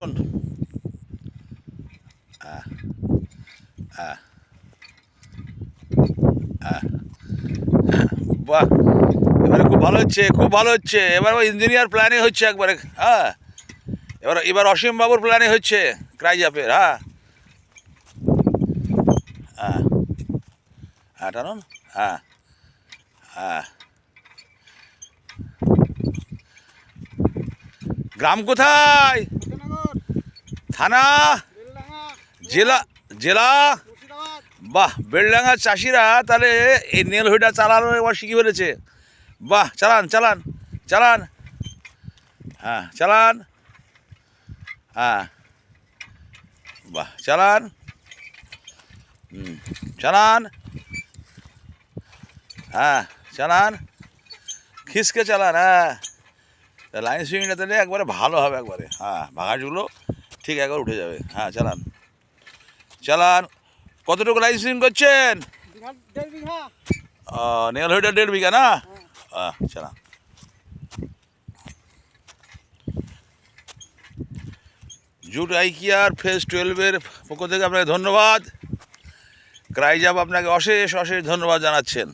আহ, আহ, আহ, বাহ, এবারে খুব ভালো হচ্ছে, খুব ভালো হচ্ছে। এবার ওই ইঞ্জিনিয়ার প্ল্যানে হচ্ছে একবারে। হ্যাঁ, এবার এবার অসীম বাবুর প্ল্যানে হচ্ছে ক্রাইজাপের। হ্যাঁ, হ্যাঁ, হ্যাঁ, টানুন। হ্যাঁ, হ্যাঁ। গ্রাম কোথায়? থানা? জেলা? জেলা? বাহ, বেলডাঙ্গার চাষিরা তাহলে এই নেল হইটা চালানো এবার শিখে ফেলেছে। বাহ, চালান চালান চালান। হ্যাঁ, চালান। হ্যাঁ, বাহ, চালান। চালান। হ্যাঁ, চালান। খিসকে চালান। হ্যাঁ, লাইন সুইংটা তাহলে একবারে ভালো হবে একবারে। হ্যাঁ, ভাগাজগুলো ঠিক একবার উঠে যাবে। হ্যাঁ, চালান চালান। কতটুকু লাইন সুইং করছেন? নেল হইটা 1.5 বিঘা না? চালান। জুট আইকিয়ার ফেজ 12-এর পক্ষ থেকে আপনাকে ধন্যবাদ। ক্রাইজাপ আপনাকে অশেষ অশেষ ধন্যবাদ জানাচ্ছেন।